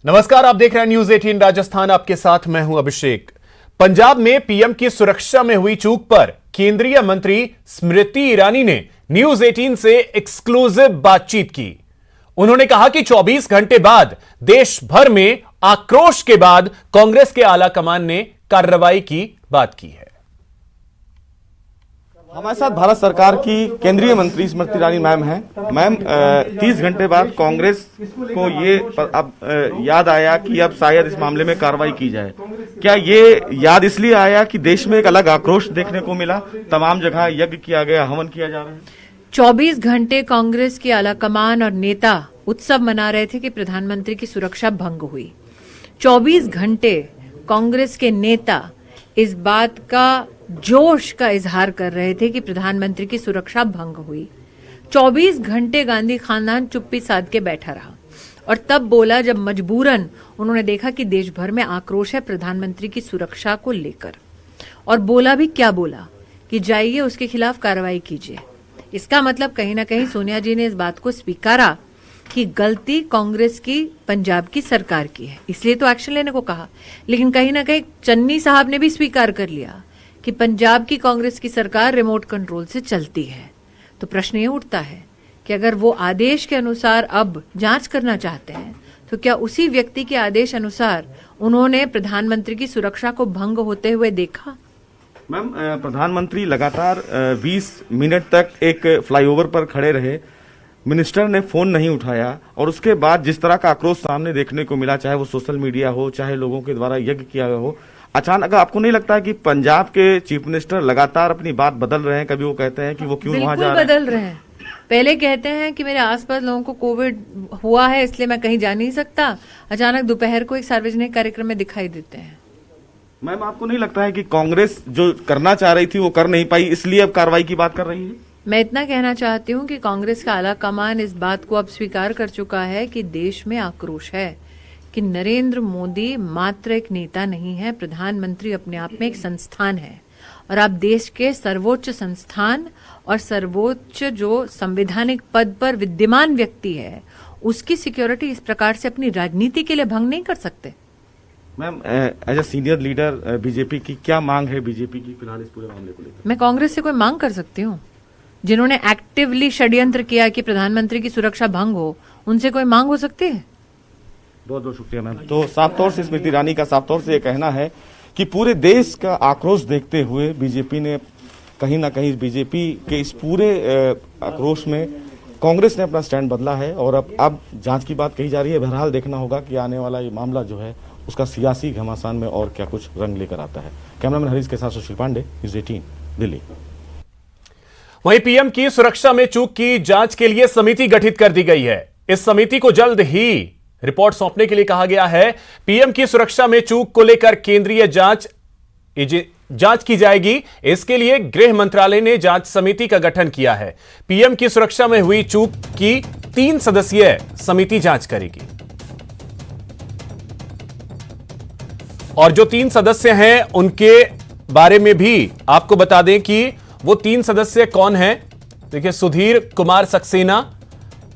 नमस्कार, आप देख रहे हैं न्यूज 18 राजस्थान। आपके साथ मैं हूं अभिषेक। पंजाब में पीएम की सुरक्षा में हुई चूक पर केंद्रीय मंत्री स्मृति ईरानी ने न्यूज 18 से एक्सक्लूसिव बातचीत की। उन्होंने कहा कि 24 घंटे बाद देश भर में आक्रोश के बाद कांग्रेस के आला कमान ने कार्रवाई की बात की है। हमारे साथ भारत सरकार की केंद्रीय मंत्री स्मृति ईरानी मैम हैं। मैम, 30 घंटे बाद कांग्रेस को ये अब याद आया कि अब शायद इस मामले में कार्रवाई की जाए। क्या ये याद इसलिए आया कि देश में एक अलग आक्रोश देखने को मिला, तमाम जगह यज्ञ किया गया, हवन किया जा रहा है? 24 घंटे कांग्रेस की आलाकमान और नेता उत्सव मना रहे थे कि प्रधानमंत्री की सुरक्षा भंग हुई। 24 घंटे कांग्रेस के नेता इस बात का जोश का इजहार कर रहे थे कि प्रधानमंत्री की सुरक्षा भंग हुई। 24 घंटे गांधी खानदान चुप्पी साध के बैठा रहा और तब बोला जब मजबूरन उन्होंने देखा कि देश भर में आक्रोश है प्रधानमंत्री की सुरक्षा को लेकर। और बोला भी क्या बोला कि जाइए उसके खिलाफ कार्रवाई कीजिए। इसका मतलब कहीं ना कहीं सोनिया जी ने इस बात को स्वीकारा कि गलती कांग्रेस की पंजाब की सरकार की है, इसलिए तो एक्शन लेने को कहा। लेकिन कहीं ना कहीं चन्नी साहब ने भी स्वीकार कर लिया कि पंजाब की कांग्रेस की सरकार रिमोट कंट्रोल से चलती है। तो प्रश्न ये उठता है कि अगर वो आदेश के अनुसार अब जांच करना चाहते हैं तो क्या उसी व्यक्ति के आदेश अनुसार उन्होंने प्रधानमंत्री की सुरक्षा को भंग होते हुए देखा? मैम, प्रधानमंत्री लगातार 20 मिनट तक एक फ्लाईओवर पर खड़े रहे, मिनिस्टर ने फोन नहीं उठाया और उसके बाद जिस तरह का आक्रोश सामने देखने को मिला, चाहे वो सोशल मीडिया हो, चाहे लोगों के द्वारा यज्ञ किया गया हो, अचानक आपको नहीं लगता है कि पंजाब के चीफ मिनिस्टर लगातार अपनी बात बदल रहे हैं? कभी वो कहते हैं कि वो क्यों वहां जा रहे हैं, बदल रहे हैं। पहले कहते हैं कि मेरे आसपास लोगों को कोविड हुआ है इसलिए मैं कहीं जा नहीं सकता, अचानक दोपहर को एक सार्वजनिक कार्यक्रम में दिखाई देते हैं। मैम, आपको नहीं लगता है कि कांग्रेस जो करना चाह रही थी वो कर नहीं पाई, इसलिए अब कार्रवाई की बात कर रही है? मैं इतना कहना चाहती हूँ कि कांग्रेस का आला कमान इस बात को अब स्वीकार कर चुका है कि देश में आक्रोश है, कि नरेंद्र मोदी मात्र एक नेता नहीं है, प्रधानमंत्री अपने आप में एक संस्थान है। और आप देश के सर्वोच्च संस्थान और सर्वोच्च जो संवैधानिक पद पर विद्यमान व्यक्ति है उसकी सिक्योरिटी इस प्रकार से अपनी राजनीति के लिए भंग नहीं कर सकते। Ma'am, as a senior leader BJP की क्या मांग है बीजेपी की फिलहाल इस पूरे मामले को लेकर? मैं कांग्रेस से कोई मांग कर सकती हूँ? जिन्होंने एक्टिवली षड्यंत्र किया कि प्रधानमंत्री की सुरक्षा भंग हो, उनसे कोई मांग हो सकती है? बहुत बहुत शुक्रिया मैम। तो साफ तौर से स्मृति ईरानी का साफ तौर से ये कहना है कि पूरे देश का आक्रोश देखते हुए बीजेपी ने कहीं ना कहीं बीजेपी के इस पूरे आक्रोश में कांग्रेस ने अपना स्टैंड बदला है और अब जांच की बात कही जा रही है। बहरहाल देखना होगा कि आने वाला ये मामला जो है उसका सियासी घमासान में और क्या कुछ रंग लेकर आता है। कैमरामैन हरीश के साथ सुशील पांडे, न्यूज़ 18 दिल्ली। वहीं पीएम की सुरक्षा में चूक की जांच के लिए समिति गठित कर दी गई है। इस समिति को जल्द ही रिपोर्ट सौंपने के लिए कहा गया है। पीएम की सुरक्षा में चूक को लेकर केंद्रीय जांच की जाएगी। इसके लिए गृह मंत्रालय ने जांच समिति का गठन किया है। पीएम की सुरक्षा में हुई चूक की 3 सदस्यीय समिति जांच करेगी और जो 3 सदस्य हैं उनके बारे में भी आपको बता दें कि वो 3 सदस्य कौन हैं। देखिए, सुधीर कुमार सक्सेना,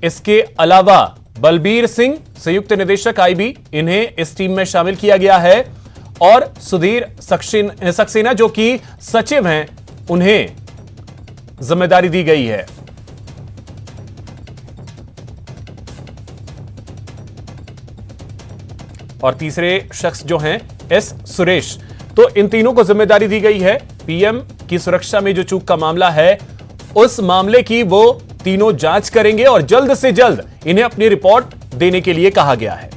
इसके अलावा बलबीर सिंह, संयुक्त निदेशक आईबी, इन्हें इस टीम में शामिल किया गया है और सुधीर सक्सेना जो कि सचिव हैं, उन्हें जिम्मेदारी दी गई है। और तीसरे शख्स जो हैं एस सुरेश, तो इन तीनों को जिम्मेदारी दी गई है। पीएम की सुरक्षा में जो चूक का मामला है उस मामले की वो तीनों जांच करेंगे और जल्द से जल्द इन्हें अपनी रिपोर्ट देने के लिए कहा गया है।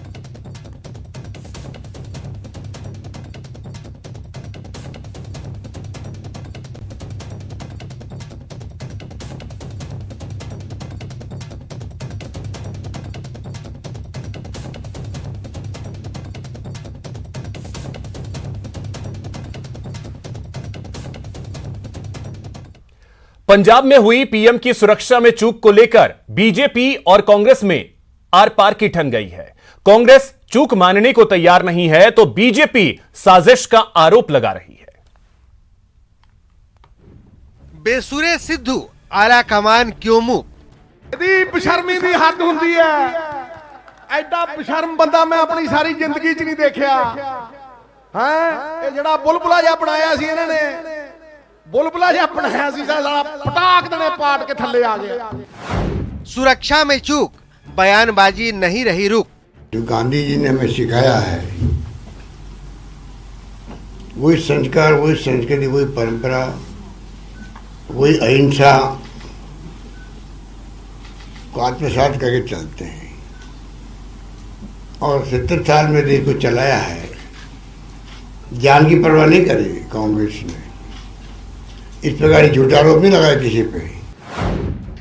पंजाब में हुई पीएम की सुरक्षा में चूक को लेकर बीजेपी और कांग्रेस में आर पार की ठन गई है। कांग्रेस चूक मानने को तैयार नहीं है तो बीजेपी साजिश का आरोप लगा रही है। बेसुरे सिद्धू आला कमान क्यों मुक? बशर्मी दी हद हुंदी है। ਐਡਾ ਬਸ਼ਰਮ ਬੰਦਾ ਮੈਂ ਆਪਣੀ ਸਾਰੀ ਜ਼ਿੰਦਗੀ 'ਚ ਨਹੀਂ ਦੇਖਿਆ ਹੈ। ਇਹ ਜਿਹੜਾ ਬੁਲਬੁਲਾ ਜਿਹਾ ਬਣਾਇਆ ਸੀ ਇਹਨਾਂ ਨੇ, ਬੁਲਬੁਲਾ ਜਿਹਾ ਬਣਾਇਆ ਸੀ, ਸਾਲਾ ਪਟਾਕ ਦੇਣੇ ਪਾਟ के थल्ले आ गया। सुरक्षा में चूक, बयानबाजी नहीं रही रुक। जो गांधी जी ने हमें सिखाया है, वही संस्कार, वही संस्कृति, वही परंपरा, वही अहिंसा को आत्मसात करके चलते हैं और 70 साल में देश को चलाया है। जान की परवाह नहीं करी कांग्रेस ने, इस प्रकार झूठा आरोप नहीं लगाया किसी पे।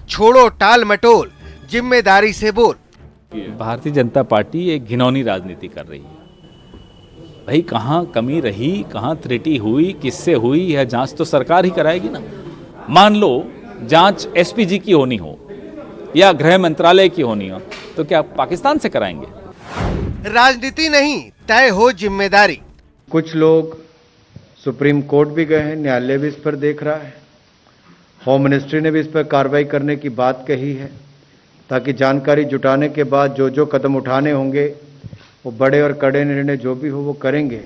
छोड़ो टाल मटोल, जिम्मेदारी से बोल। भारतीय जनता पार्टी एक घिनौनी राजनीति कर रही है। भाई कहाँ कमी रही, कहाँ त्रुटि हुई, किससे हुई, यह जांच तो सरकार ही कराएगी ना। मान लो जांच एसपीजी की होनी हो या गृह मंत्रालय की होनी हो, तो क्या पाकिस्तान से कराएंगे? राजनीति नहीं, तय हो जिम्मेदारी। कुछ लोग सुप्रीम कोर्ट भी गए हैं, न्यायालय भी इस पर देख रहा है, होम मिनिस्ट्री ने भी इस पर कार्रवाई करने की बात कही है, ताकि जानकारी जुटाने के बाद जो जो कदम उठाने होंगे वो बड़े और कड़े निर्णय जो भी हो वो करेंगे।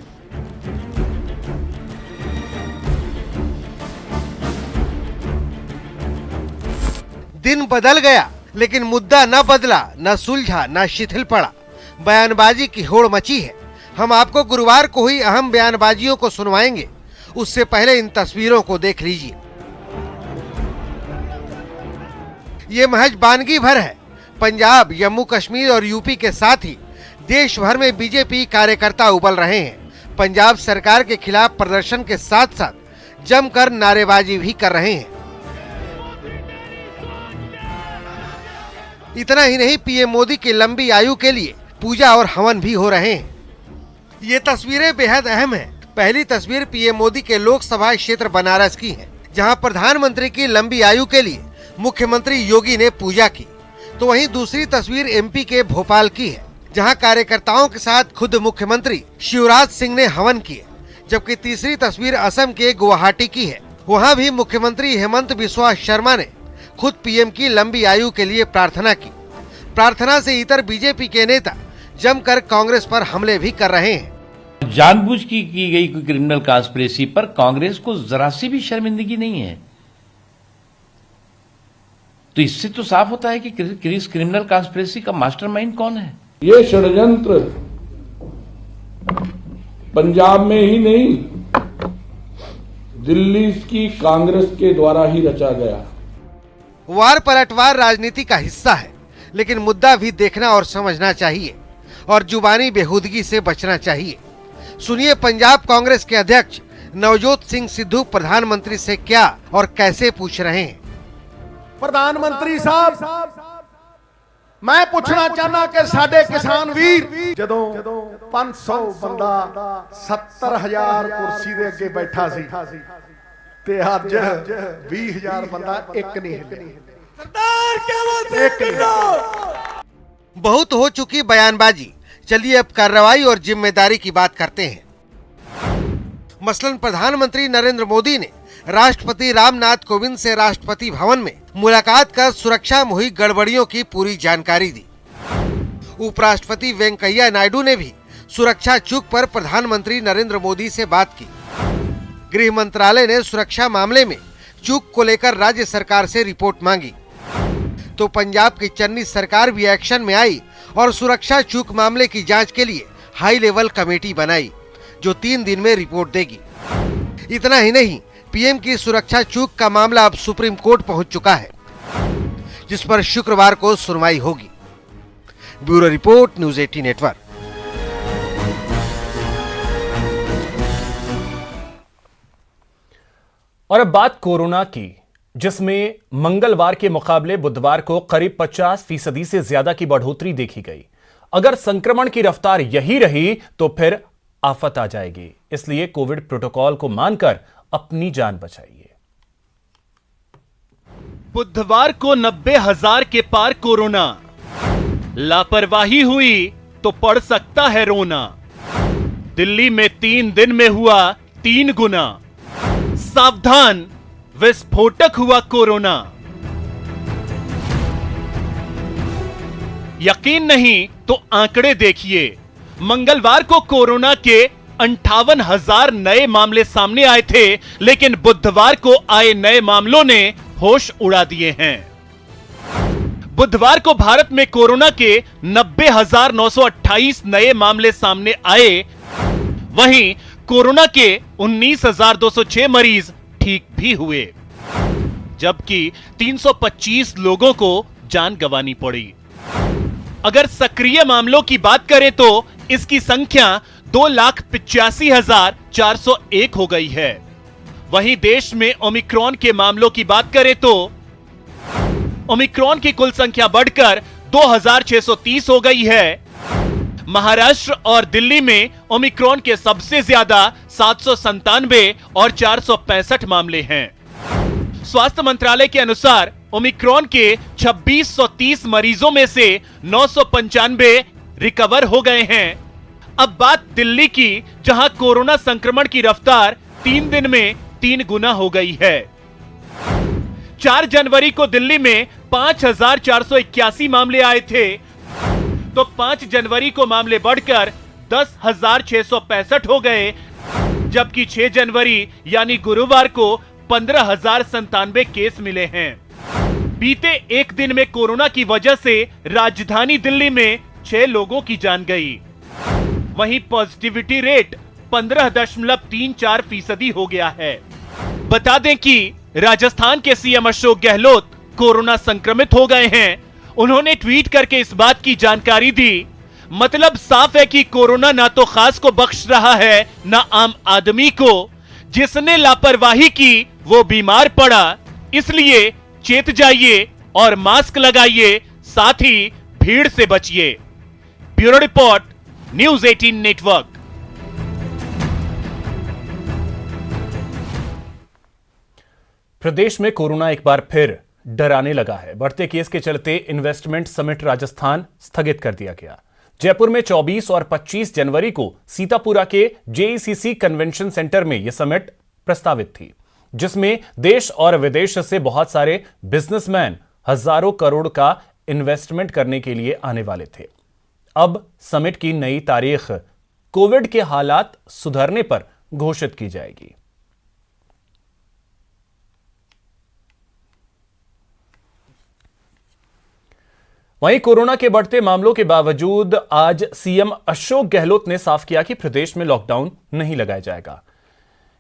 दिन बदल गया लेकिन मुद्दा न बदला, न सुलझा, न शिथिल पड़ा। बयानबाजी की होड़ मची है। हम आपको गुरुवार को ही अहम बयानबाजियों को सुनवाएंगे, उससे पहले इन तस्वीरों को देख लीजिए। ये महज बानगी भर है। पंजाब, जम्मू कश्मीर और यूपी के साथ ही देश भर में बीजेपी कार्यकर्ता उबल रहे हैं। पंजाब सरकार के खिलाफ प्रदर्शन के साथ साथ जमकर नारेबाजी भी कर रहे हैं। इतना ही नहीं, पीएम मोदी की लंबी आयु के लिए पूजा और हवन भी हो रहे हैं। ये तस्वीरें बेहद अहम हैं। पहली तस्वीर पीएम मोदी के लोकसभा क्षेत्र बनारस की है, जहां प्रधानमंत्री की लंबी आयु के लिए मुख्यमंत्री योगी ने पूजा की। तो वहीं दूसरी तस्वीर एमपी के भोपाल की है, जहां कार्यकर्ताओं के साथ खुद मुख्यमंत्री शिवराज सिंह ने हवन किए। जबकि तीसरी तस्वीर असम के गुवाहाटी की है, वहां भी मुख्यमंत्री हेमंत बिस्वा शर्मा ने खुद पीएम की लंबी आयु के लिए प्रार्थना की। प्रार्थना से इतर बीजेपी के नेता जमकर कांग्रेस पर हमले भी कर रहे हैं। जानबूझ की गई कोई क्रिमिनल कॉन्स्पिरेसी पर कांग्रेस को जरा सी भी शर्मिंदगी नहीं है। तो इससे तो साफ होता है कि क्रिमिनल कॉन्स्पिरेसी का मास्टरमाइंड कौन है। ये षड्यंत्र पंजाब में ही नहीं, दिल्ली की कांग्रेस के द्वारा ही रचा गया। वार पलटवार राजनीति का हिस्सा है, लेकिन मुद्दा भी देखना और समझना चाहिए और जुबानी बेहूदगी से बचना चाहिए। सुनिए पंजाब कांग्रेस के अध्यक्ष नवजोत सिंह सिद्धू प्रधानमंत्री से क्या और कैसे पूछ रहे हैं। प्रधानमंत्री साहब, मैं पूछना चाहना कि साडे किसान वीर जदों 500 बंदा 70,000 कुर्सी दे अगे बैठा सी ते अज 20,000 बंदा एक नहीं हिलिया। सरदार क्या बहुत हो चुकी बयानबाजी, चलिए अब कार्रवाई और जिम्मेदारी की बात करते हैं। मसलन प्रधानमंत्री नरेंद्र मोदी ने राष्ट्रपति रामनाथ कोविंद से राष्ट्रपति भवन में मुलाकात कर सुरक्षा में हुई गड़बड़ियों की पूरी जानकारी दी। उपराष्ट्रपति वेंकैया नायडू ने भी सुरक्षा चूक पर प्रधानमंत्री नरेंद्र मोदी से बात की। गृह मंत्रालय ने सुरक्षा मामले में चूक को लेकर राज्य सरकार से रिपोर्ट मांगी। तो पंजाब की चन्नी सरकार भी एक्शन में आई और सुरक्षा चूक मामले की जांच के लिए हाई लेवल कमेटी बनाई, जो 3 दिन में रिपोर्ट देगी। इतना ही नहीं, पीएम की सुरक्षा चूक का मामला अब सुप्रीम कोर्ट पहुंच चुका है, जिस पर शुक्रवार को सुनवाई होगी। Bureau report, news 18 network. और अब बात कोरोना की, जिसमें मंगलवार के मुकाबले बुधवार को करीब 50% से ज्यादा की बढ़ोतरी देखी गई। अगर संक्रमण की रफ्तार यही रही तो फिर आफत आ जाएगी। इसलिए कोविड प्रोटोकॉल को मानकर अपनी जान बचाइए। बुधवार को 90,000 के पार कोरोना। लापरवाही हुई तो पड़ सकता है रोना। दिल्ली में 3 दिन में हुआ 3 गुना। सावधान, विस्फोटक हुआ कोरोना। यकीन नहीं तो आंकड़े देखिए। मंगलवार को कोरोना के 58,000 नए मामले सामने आए थे, लेकिन बुधवार को आए नए मामलों ने होश उड़ा दिए हैं। बुधवार को भारत में कोरोना के 90,928 नए मामले सामने आए। वहीं कोरोना के 19,206 मरीज ठीक भी हुए, जबकि 325 लोगों को जान गंवानी पड़ी। अगर सक्रिय मामलों की बात करें तो इसकी संख्या 2,85,401 हो गई है। वहीं देश में ओमिक्रॉन के मामलों की बात करें तो ओमिक्रॉन की कुल संख्या बढ़कर 2,630 हो गई है। महाराष्ट्र और दिल्ली में ओमिक्रॉन के सबसे ज्यादा 797 और 465 मामले हैं। स्वास्थ्य मंत्रालय के अनुसार ओमिक्रॉन के 2,630 मरीजों में से 995 रिकवर हो गए हैं। अब बात दिल्ली की, जहां कोरोना संक्रमण की रफ्तार 3 दिन में 3 गुना हो गई है। 4 जनवरी को दिल्ली में 5,481 मामले आए थे, तो 5 जनवरी को मामले बढ़कर 10,665 हो गए, जबकि 6 जनवरी यानी गुरुवार को 15,097 केस मिले हैं। बीते एक दिन में कोरोना की वजह से राजधानी दिल्ली में 6 लोगों की जान गई। वहीं पॉजिटिविटी रेट 15.34% हो गया है। बता दें कि राजस्थान के सीएम अशोक गहलोत कोरोना संक्रमित हो गए हैं। उन्होंने ट्वीट करके इस बात की जानकारी दी। मतलब साफ है कि कोरोना ना तो खास को बख्श रहा है, ना आम आदमी को। जिसने लापरवाही की वो बीमार पड़ा, इसलिए चेत जाइए और मास्क लगाइए, साथ ही भीड़ से बचिए। Bureau report, news 18 network. प्रदेश में कोरोना एक बार फिर डराने लगा है। बढ़ते केस के चलते इन्वेस्टमेंट समिट राजस्थान स्थगित कर दिया गया। जयपुर में 24 और 25 जनवरी को सीतापुरा के जेईसीसी कन्वेंशन सेंटर में यह समिट प्रस्तावित थी, जिसमें देश और विदेश से बहुत सारे बिजनेसमैन हजारों करोड़ का इन्वेस्टमेंट करने के लिए आने वाले थे। अब समिट की नई तारीख कोविड के हालात सुधरने पर घोषित की जाएगी। वहीं कोरोना के बढ़ते मामलों के बावजूद आज सीएम अशोक गहलोत ने साफ किया कि प्रदेश में लॉकडाउन नहीं लगाया जाएगा।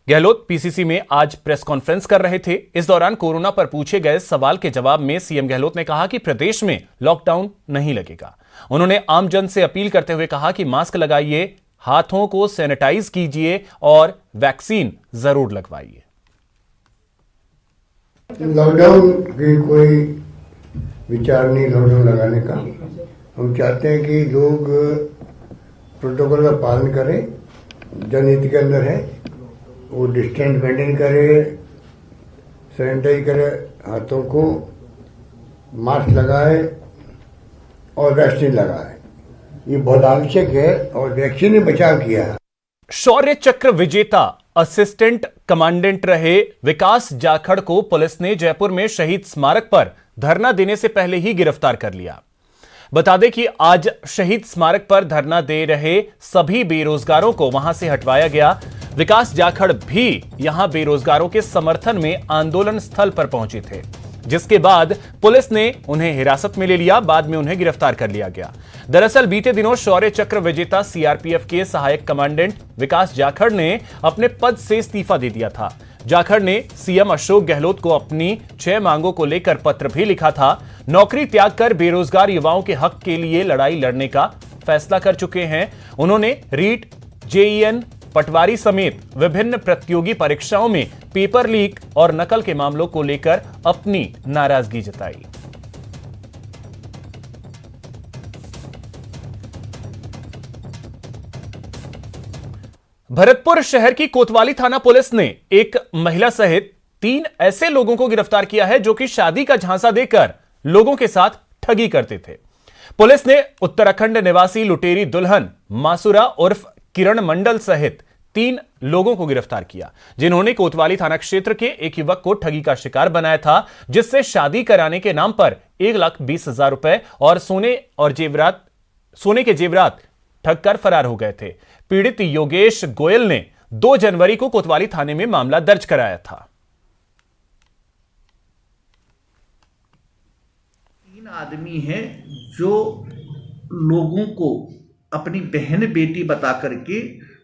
गहलोत पीसीसी में आज प्रेस कॉन्फ्रेंस कर रहे थे। इस दौरान कोरोना पर पूछे गए सवाल के जवाब में सीएम गहलोत ने कहा कि प्रदेश में लॉकडाउन नहीं लगेगा। उन्होंने आम जन से अपील करते हुए कहा कि मास्क लगाइए, हाथों को सैनिटाइज कीजिए और वैक्सीन जरूर लगवाइए। लॉकडाउन की कोई विचार नहीं लॉकडाउन लगाने का। हम चाहते हैं कि लोग प्रोटोकॉल का पालन करें, जनहित के अंदर है, वो डिस्टेंस मेंटेन करे, सैनिटाइज करे, हाथों को मास्क लगाए और वैक्सीन लगाए। ये बहुत आवश्यक है और वैक्सीन ने बचाव किया है। शौर्य चक्र विजेता असिस्टेंट कमांडेंट रहे विकास जाखड़ को पुलिस ने जयपुर में शहीद स्मारक पर धरना देने से पहले ही गिरफ्तार कर लिया। बता दें कि आज शहीद स्मारक पर धरना दे रहे सभी बेरोजगारों को वहां से हटवाया गया। विकास जाखड़ भी यहां बेरोजगारों के समर्थन में आंदोलन स्थल पर पहुंचे थे, जिसके बाद पुलिस ने उन्हें हिरासत में ले लिया। बाद में उन्हें गिरफ्तार कर लिया गया। दरअसल बीते दिनों शौर्य चक्र विजेता सीआरपीएफ के सहायक कमांडेंट विकास जाखड़ ने अपने पद से इस्तीफा दे दिया था। जाखड़ ने सीएम अशोक गहलोत को अपनी 6 मांगों को लेकर पत्र भी लिखा था। नौकरी त्याग कर बेरोजगार युवाओं के हक के लिए लड़ाई लड़ने का फैसला कर चुके हैं। उन्होंने रीट, जेईएन, पटवारी समेत विभिन्न प्रतियोगी परीक्षाओं में पेपर लीक और नकल के मामलों को लेकर अपनी नाराजगी जताई। भरतपुर शहर की कोतवाली थाना पुलिस ने एक महिला सहित 3 ऐसे लोगों को गिरफ्तार किया है जो कि शादी का झांसा देकर लोगों के साथ ठगी करते थे। पुलिस ने उत्तराखंड निवासी लुटेरी दुल्हन मासुरा उर्फ किरण मंडल सहित 3 लोगों को गिरफ्तार किया, जिन्होंने कोतवाली थाना क्षेत्र के एक युवक को ठगी का शिकार बनाया था, जिससे शादी कराने के नाम पर 1,20,000 रुपए और सोने के जेवरात ठग कर फरार हो गए थे। पीड़ित योगेश गोयल ने 2 जनवरी को कोतवाली थाने में मामला दर्ज कराया था। 3 आदमी हैं जो लोगों को अपनी बहन बेटी बता करके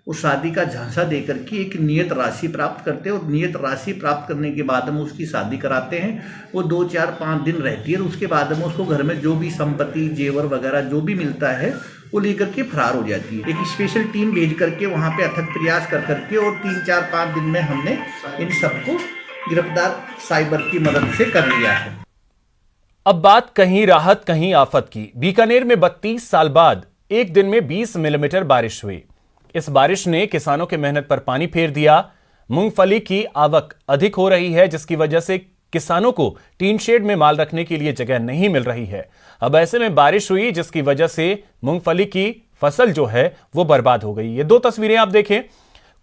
वो शादी का झांसा दे करके एक नियत राशि प्राप्त करते हैं और नियत राशि प्राप्त करने के बाद में उसकी शादी कराते हैं। वो 2, 4, 5 दिन रहती है और उसके बाद में उसको घर में जो भी संपत्ति जेवर वगैरह जो भी मिलता है वो लेकर के फरार हो जाती है। एक स्पेशल टीम भेज करके वहाँ पे अथक प्रयास कर करके और 3, 4, 5 दिन में हमने इन सबको गिरफ्तार साइबर की मदद से कर लिया है। अब बात कहीं राहत कहीं आफत की। बीकानेर में 32 साल बाद एक दिन में 20 मिलीमीटर बारिश हुई। इस बारिश ने किसानों की मेहनत पर पानी फेर दिया। मूंगफली की आवक अधिक हो रही है, जिसकी वजह से किसानों को टीन शेड में माल रखने के लिए जगह नहीं मिल रही है। अब ऐसे में बारिश हुई, जिसकी वजह से मूंगफली की फसल जो है वो बर्बाद हो गई। ये 2 तस्वीरें आप देखें,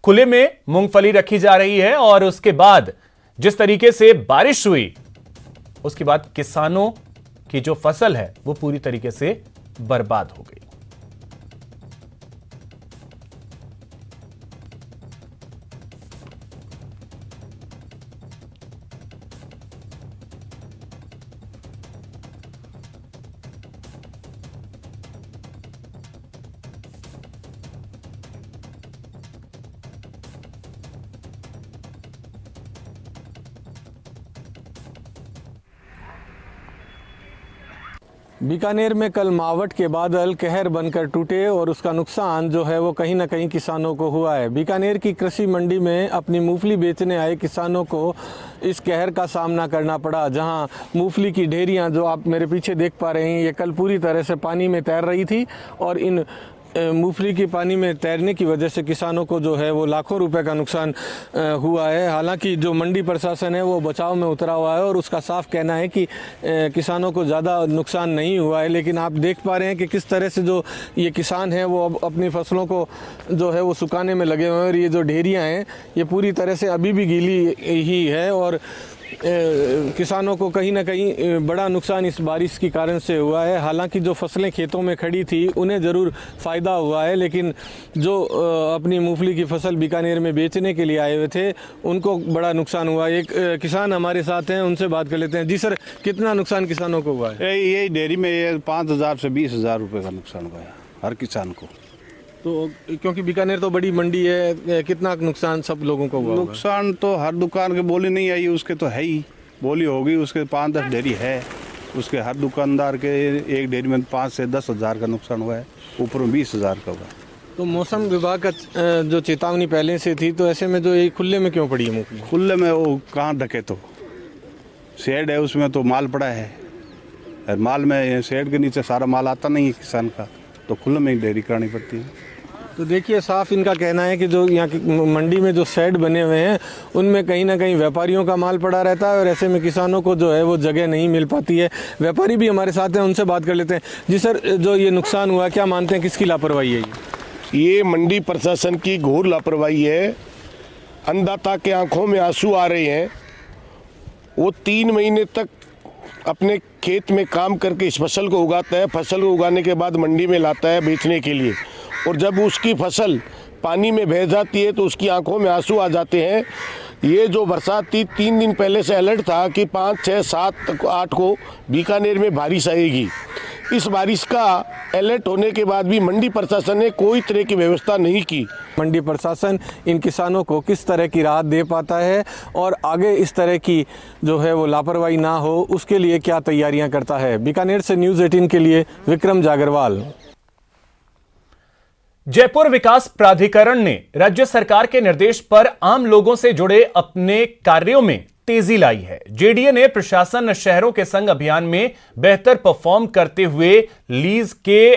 खुले में मूंगफली रखी जा रही है और उसके बाद जिस तरीके से बारिश हुई, उसके बाद किसानों की जो फसल है वो पूरी तरीके से बर्बाद हो गई। बीकानेर में कल मावठ के बादल कहर बनकर टूटे और उसका नुकसान जो है वो कहीं ना कहीं किसानों को हुआ है। बीकानेर की कृषि मंडी में अपनी मूंगफली बेचने आए किसानों को इस कहर का सामना करना पड़ा, जहां मूंगफली की ढेरियां जो आप मेरे पीछे देख पा रहे हैं ये कल पूरी तरह से पानी में तैर रही थी और इन मूंगफली के पानी में तैरने की वजह से किसानों को जो है वो लाखों रुपए का नुकसान हुआ है। हालांकि जो मंडी प्रशासन है वो बचाव में उतरा हुआ है और उसका साफ कहना है कि किसानों को ज़्यादा नुकसान नहीं हुआ है, लेकिन आप देख पा रहे हैं कि किस तरह से जो ये किसान हैं वो अब अपनी फसलों को जो है वो सुखाने में लगे हुए हैं और ये जो ढेरियाँ हैं ये पूरी तरह से अभी भी गीली ही है और किसानों को कहीं ना कहीं बड़ा नुकसान इस बारिश के कारण से हुआ है। हालांकि जो फसलें खेतों में खड़ी थी उन्हें ज़रूर फ़ायदा हुआ है, लेकिन जो अपनी मूंगफली की फसल बीकानेर में बेचने के लिए आए हुए थे उनको बड़ा नुकसान हुआ। एक किसान हमारे साथ हैं, उनसे बात कर लेते हैं। जी सर, कितना नुकसान किसानों को हुआ है? यही डेयरी में 5,000 से 20,000 रुपये का नुकसान हुआ है हर किसान को। तो क्योंकि बीकानेर तो बड़ी मंडी है, कितना नुकसान सब लोगों को हुआ? नुकसान तो हर दुकान के बोली नहीं आई, उसके तो है ही, बोली होगी उसके 5-10 डेयरी है, उसके हर दुकानदार के एक डेयरी में 5 से 10,000 का नुकसान हुआ है, ऊपर में 20,000 का हुआ। तो मौसम विभाग का जो चेतावनी पहले से थी, तो ऐसे में जो ये खुले में क्यों पड़ी है मूंगफली? खुले में वो कहाँ ढके, तो शेड है उसमें तो माल पड़ा है, माल में शेड के नीचे सारा माल आता नहीं है किसान का, तो खुले में ही डेयरी करानी पड़ती है। तो देखिए साफ इनका कहना है कि जो यहाँ की मंडी में जो शेड बने हुए हैं उनमें कहीं ना कहीं व्यापारियों का माल पड़ा रहता है और ऐसे में किसानों को जो है वो जगह नहीं मिल पाती है। व्यापारी भी हमारे साथ हैं, उनसे बात कर लेते हैं। जी सर, जो ये नुकसान हुआ क्या मानते हैं, किसकी लापरवाही है ये? मंडी प्रशासन की घोर लापरवाही है। अन्नदाता के आंखों में आंसू आ रहे हैं। वो 3 महीने तक अपने खेत में काम करके इस फसल को उगाता है, फसल को उगाने के बाद मंडी में लाता है बेचने के लिए, और जब उसकी फसल पानी में बह जाती है तो उसकी आंखों में आंसू आ जाते हैं। ये जो बरसात थी 3 दिन पहले से अलर्ट था कि 5, 6, 7, 8 को बीकानेर में बारिश आएगी। इस बारिश का अलर्ट होने के बाद भी मंडी प्रशासन ने कोई तरह की व्यवस्था नहीं की। मंडी प्रशासन इन किसानों को किस तरह की राहत दे पाता है और आगे इस तरह की जो है वो लापरवाही ना हो उसके लिए क्या तैयारियां करता है। बीकानेर से न्यूज़ 18 के लिए विक्रम जागरवाल। जयपुर विकास प्राधिकरण ने राज्य सरकार के निर्देश पर आम लोगों से जुड़े अपने कार्यों में तेजी लाई है। जेडीए ने प्रशासन शहरों के संग अभियान में बेहतर परफॉर्म करते हुए लीज के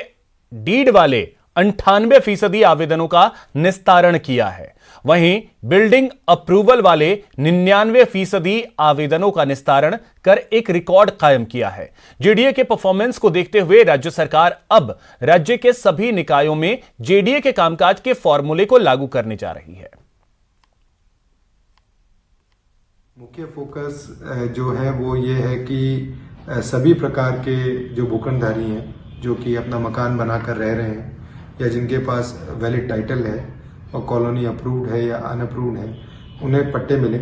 डीड वाले 98% आवेदनों का निस्तारण किया है वहीं बिल्डिंग अप्रूवल वाले 99% आवेदनों का निस्तारण कर एक रिकॉर्ड कायम किया है। जेडीए के परफॉर्मेंस को देखते हुए राज्य सरकार अब राज्य के सभी निकायों में जेडीए के कामकाज के फॉर्मूले को लागू करने जा रही है। मुख्य फोकस जो है वो ये है कि सभी प्रकार के जो भूखंडधारी हैं जो कि अपना मकान बनाकर रह रहे हैं या जिनके पास वैलिड टाइटल है और कॉलोनी अप्रूव्ड है या अनअप्रूव्ड है, उन्हें पट्टे मिले।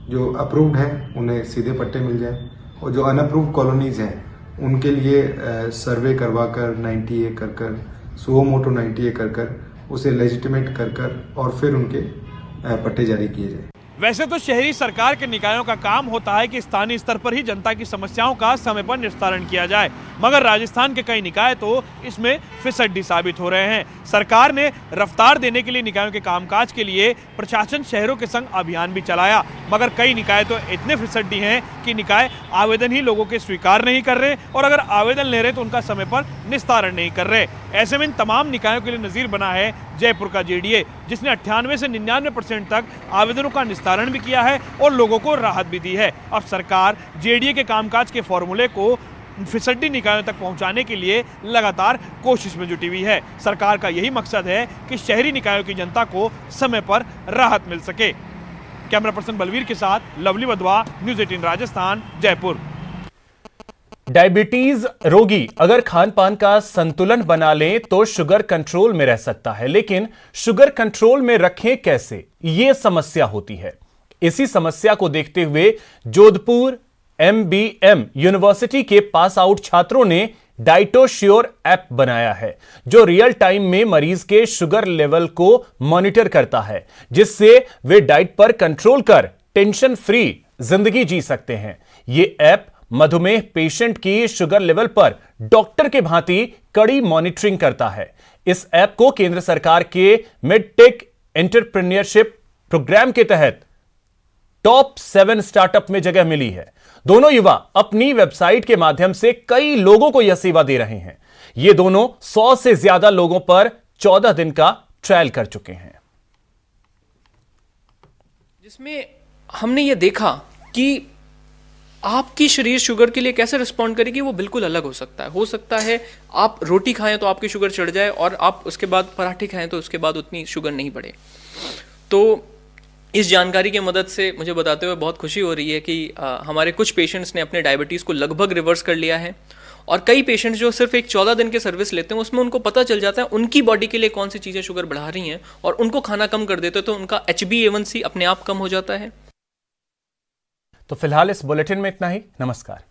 जो अप्रूव्ड हैं उन्हें सीधे पट्टे मिल जाए और जो अनअप्रूव्ड कॉलोनीज़ हैं उनके लिए सर्वे करवा कर 90 ए कर सुओ मोटो 90 ए कर उसे लेजिटिमेट कर और फिर उनके पट्टे जारी किए जाए। वैसे तो शहरी सरकार के निकायों का काम होता है कि स्थानीय स्तर पर ही जनता की समस्याओं का समय पर निस्तारण किया जाए, मगर राजस्थान के कई निकाय तो इसमें फिसड्डी साबित हो रहे हैं। सरकार ने रफ्तार देने के लिए निकायों के कामकाज के लिए प्रशासन शहरों के संग अभियान भी चलाया, मगर कई निकाय तो इतने फिसड्डी हैं कि निकाय आवेदन ही लोगों के स्वीकार नहीं कर रहे और अगर आवेदन ले रहे तो उनका समय पर निस्तारण नहीं कर रहे। ऐसे में इन तमाम निकायों के लिए नजीर बना है जयपुर का जेडीए, जिसने 98 से 99% तक आवेदनों का निस्तारण भी किया है और लोगों को राहत भी दी है। अब सरकार जेडीए के कामकाज के फॉर्मूले को फिसड्डी निकायों तक पहुंचाने के लिए लगातार कोशिश में जुटी हुई है। सरकार का यही मकसद है कि शहरी निकायों की जनता को समय पर राहत मिल सके। कैमरा पर्सन बलवीर के साथ lovely Wadhwa, news 18 Rajasthan, Jaipur. Diabetes रोगी अगर खान पान का संतुलन बना लें तो शुगर कंट्रोल में रह सकता है, लेकिन शुगर कंट्रोल में रखें कैसे, यह समस्या होती है। इसी समस्या को देखते हुए जोधपुर MBM यूनिवर्सिटी के पास आउट छात्रों ने डाइटोश्योर ऐप बनाया है, जो रियल टाइम में मरीज के शुगर लेवल को मॉनिटर करता है, जिससे वे डाइट पर कंट्रोल कर टेंशन फ्री जिंदगी जी सकते हैं। यह ऐप मधुमेह पेशेंट की शुगर लेवल पर डॉक्टर के भांति कड़ी मॉनिटरिंग करता है। इस ऐप को केंद्र सरकार के मिडटेक एंटरप्रेन्योरशिप प्रोग्राम के तहत टॉप 7 स्टार्टअप में जगह मिली है। दोनों युवा अपनी वेबसाइट के माध्यम से कई लोगों को यह सेवा दे रहे हैं। ये दोनों 100 से ज्यादा लोगों पर 14 दिन का ट्रायल कर चुके हैं, जिसमें हमने ये देखा कि आपकी शरीर शुगर के लिए कैसे रिस्पॉन्ड करेगी वो बिल्कुल अलग हो सकता है। हो सकता है आप रोटी खाएं तो आपकी शुगर चढ़ जाए और आप उसके बाद पराठे खाएं तो उसके बाद उतनी शुगर नहीं बढ़े। तो इस जानकारी की मदद से मुझे बताते हुए बहुत खुशी हो रही है कि हमारे कुछ पेशेंट्स ने अपने डायबिटीज़ को लगभग रिवर्स कर लिया है और कई पेशेंट्स जो सिर्फ एक 14 दिन के सर्विस लेते हैं उसमें उनको पता चल जाता है उनकी बॉडी के लिए कौन सी चीज़ें शुगर बढ़ा रही हैं और उनको खाना कम कर देते तो उनका HbA1c अपने आप कम हो जाता है। तो फिलहाल इस बुलेटिन में इतना ही। नमस्कार।